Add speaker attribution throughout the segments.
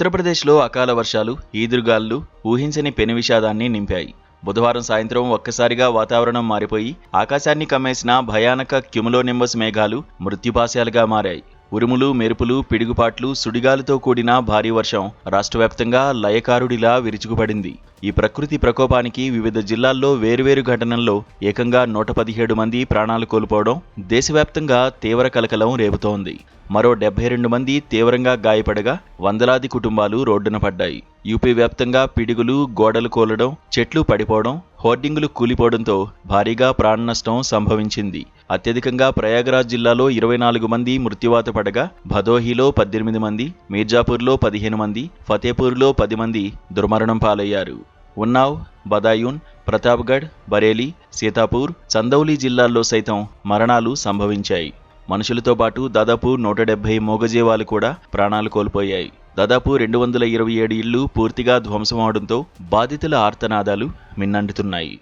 Speaker 1: ఉత్తరప్రదేశ్లో అకాల వర్షాలు, ఈదురుగాలులు ఊహించని పెను విషాదాన్ని నింపాయి. బుధవారం సాయంత్రం ఒక్కసారిగా వాతావరణం మారిపోయి ఆకాశాన్ని కమ్మేసిన భయానక క్యుములోనింబస్ మేఘాలు మృత్యుపాశాలుగా మారాయి. ఉరుములు, మెరుపులు, పిడుగుపాట్లు, సుడిగాలితో కూడిన భారీ వర్షం రాష్ట్రవ్యాప్తంగా లయకారుడిలా విరుచుకుపడింది. ఈ ప్రకృతి ప్రకోపానికి వివిధ జిల్లాల్లో వేర్వేరు ఘటనల్లో ఏకంగా 117 మంది ప్రాణాలు కోల్పోవడం దేశవ్యాప్తంగా తీవ్ర కలకలం రేపుతోంది. మరో 72 మంది తీవ్రంగా గాయపడగా వందలాది కుటుంబాలు రోడ్డున పడ్డాయి. యూపీ వ్యాప్తంగా పిడుగులు, గోడలు కూలడం, చెట్లు పడిపోవడం, హోర్డింగులు కూలిపోవడంతో భారీగా ప్రాణ నష్టం సంభవించింది. అత్యధికంగా ప్రయాగరాజ్ జిల్లాలో 24 మంది మృత్యువాత పడగా భదోహీలో 18 మంది, మీర్జాపూర్లో 15 మంది, ఫతేపూర్లో 10 మంది దుర్మరణం పాలయ్యారు. ఉన్నావ్, బదాయూన్, ప్రతాప్గఢ్, బరేలీ, సీతాపూర్, చందౌలీ జిల్లాల్లో సైతం మరణాలు సంభవించాయి. మనుషులతో పాటు దాదాపు 170 మూగజీవాలు కూడా ప్రాణాలు కోల్పోయాయి. దాదాపు 227 ఇళ్లు పూర్తిగా ధ్వంసమవడంతో బాధితుల ఆర్తనాదాలు మిన్నంటుతున్నాయి.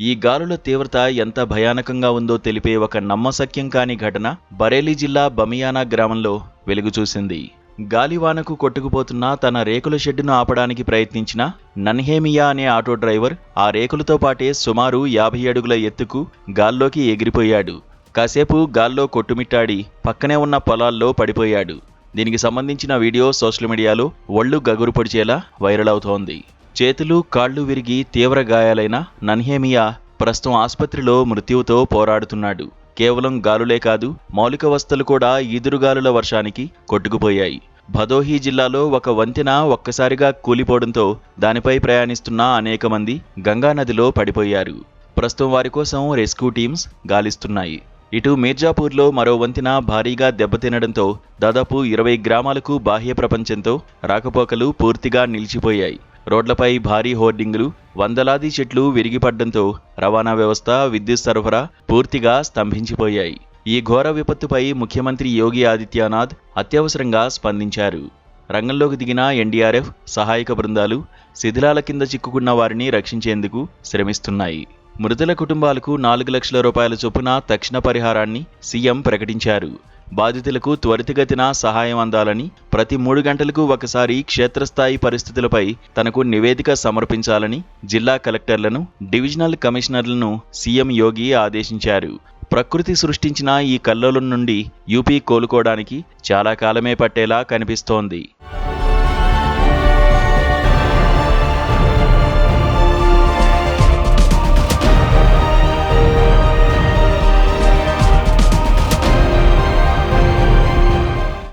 Speaker 1: ఈ గాలుల తీవ్రత ఎంత భయానకంగా ఉందో తెలిపే ఒక నమ్మశక్యం కాని ఘటన బరేలీ జిల్లా బమియానా గ్రామంలో వెలుగుచూసింది. గాలివానకు కొట్టుకుపోతున్న తన రేకుల షెడ్డును ఆపడానికి ప్రయత్నించిన నన్హేమియా అనే ఆటో డ్రైవర్ ఆ రేకులతో పాటే సుమారు 50 అడుగుల ఎత్తుకు గాల్లోకి ఎగిరిపోయాడు. కాసేపు గాల్లో కొట్టుమిట్టాడి పక్కనే ఉన్న పొలాల్లో పడిపోయాడు. దీనికి సంబంధించిన వీడియో సోషల్ మీడియాలో ఒళ్ళు గగురు పొడిచేలా వైరల్ అవుతోంది. చేతులు, కాళ్లు విరిగి తీవ్ర గాయాలైన నన్హేమియా ప్రస్తుతం ఆసుపత్రిలో మృత్యువుతో పోరాడుతున్నాడు. కేవలం గాలులే కాదు, మౌలిక వసతులు కూడా ఈదురుగాలుల వర్షానికి కొట్టుకుపోయాయి. భదోహీ జిల్లాలో ఒక వంతెన ఒక్కసారిగా కూలిపోవడంతో దానిపై ప్రయాణిస్తున్న అనేక మంది గంగానదిలో పడిపోయారు. ప్రస్తుతం వారి కోసం రెస్క్యూ టీమ్స్ గాలిస్తున్నాయి. ఇటు మీర్జాపూర్లో మరో వంతెన భారీగా దెబ్బతినడంతో దాదాపు 20 గ్రామాలకు బాహ్య ప్రపంచంతో రాకపోకలు పూర్తిగా నిలిచిపోయాయి. రోడ్లపై భారీ హోర్డింగులు, వందలాది చెట్లు విరిగిపడ్డంతో రవాణా వ్యవస్థ, విద్యుత్ సరఫరా పూర్తిగా స్తంభించిపోయాయి. ఈ ఘోర విపత్తుపై ముఖ్యమంత్రి యోగి ఆదిత్యనాథ్ అత్యవసరంగా స్పందించారు. రంగంలోకి దిగిన ఎన్డీఆర్ఎఫ్ సహాయక బృందాలు శిథిలాల కింద చిక్కుకున్న వారిని రక్షించేందుకు శ్రమిస్తున్నాయి. మృతుల కుటుంబాలకు 4 లక్షల రూపాయల చొప్పున తక్షణ పరిహారాన్ని సీఎం ప్రకటించారు. బాధితులకు త్వరితగతిన సహాయం అందాలని, ప్రతి 3 గంటలకు ఒకసారి క్షేత్రస్థాయి పరిస్థితులపై తనకు నివేదిక సమర్పించాలని జిల్లా కలెక్టర్లను, డివిజనల్ కమిషనర్లను సీఎం యోగి ఆదేశించారు. ప్రకృతి సృష్టించిన ఈ కల్లోలం నుండి యూపీ కోలుకోవడానికి చాలా కాలమే పట్టేలా కనిపిస్తోంది.